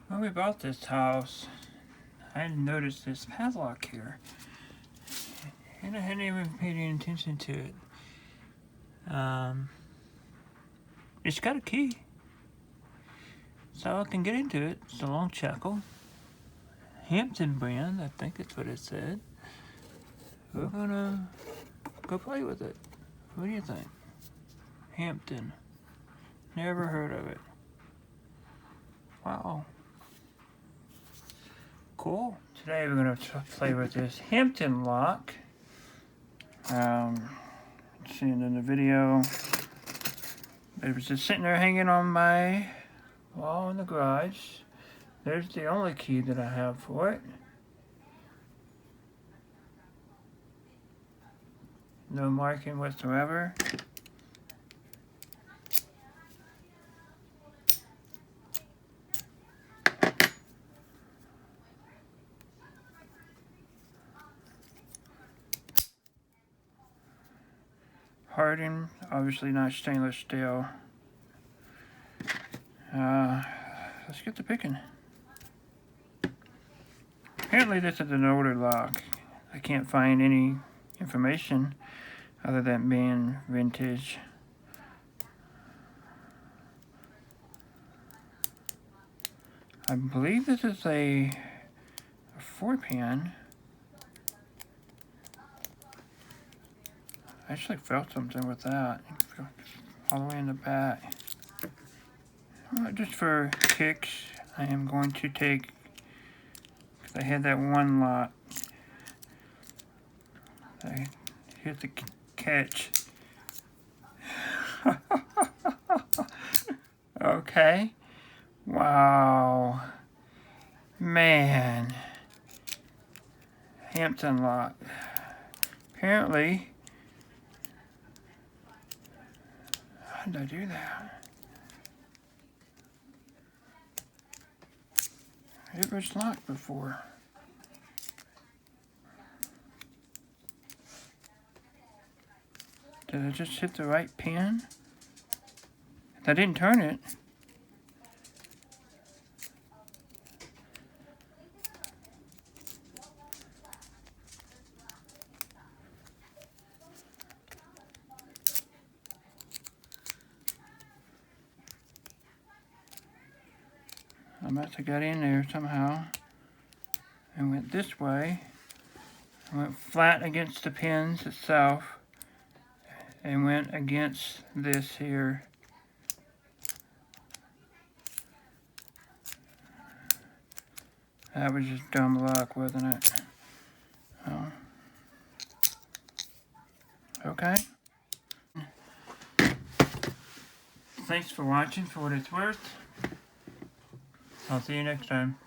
When we bought this house, I noticed this padlock here, and I hadn't even paid any attention to it. It's got a key, so I can get into it. It's a long shackle, Hampton brand, I think that's what it said. We're gonna go play with it. What do you think? Hampton. Never heard of it. Wow. Cool. Today we're gonna play with this Hampton lock. Seen in the video, it was just sitting there hanging on my wall in the garage. There's the only key that I have for it. No marking whatsoever. Hardened, obviously not stainless steel. Let's get to picking. Apparently this is an older lock. I can't find any information other than being vintage. I believe this is a 4-pin. I actually felt something with that, all the way in the back. Just for kicks, I am going to take, because I had that one lock, I hit the catch. Okay. Wow. Man. Hampton lock. Apparently, how did I do that? It was locked before. Did I just hit the right pin? I didn't turn it. I must have got in there somehow and went this way. I went flat against the pins itself and went against this here. That was just dumb luck, wasn't it? Oh. Okay. Thanks for watching, for what it's worth. I'll see you next time.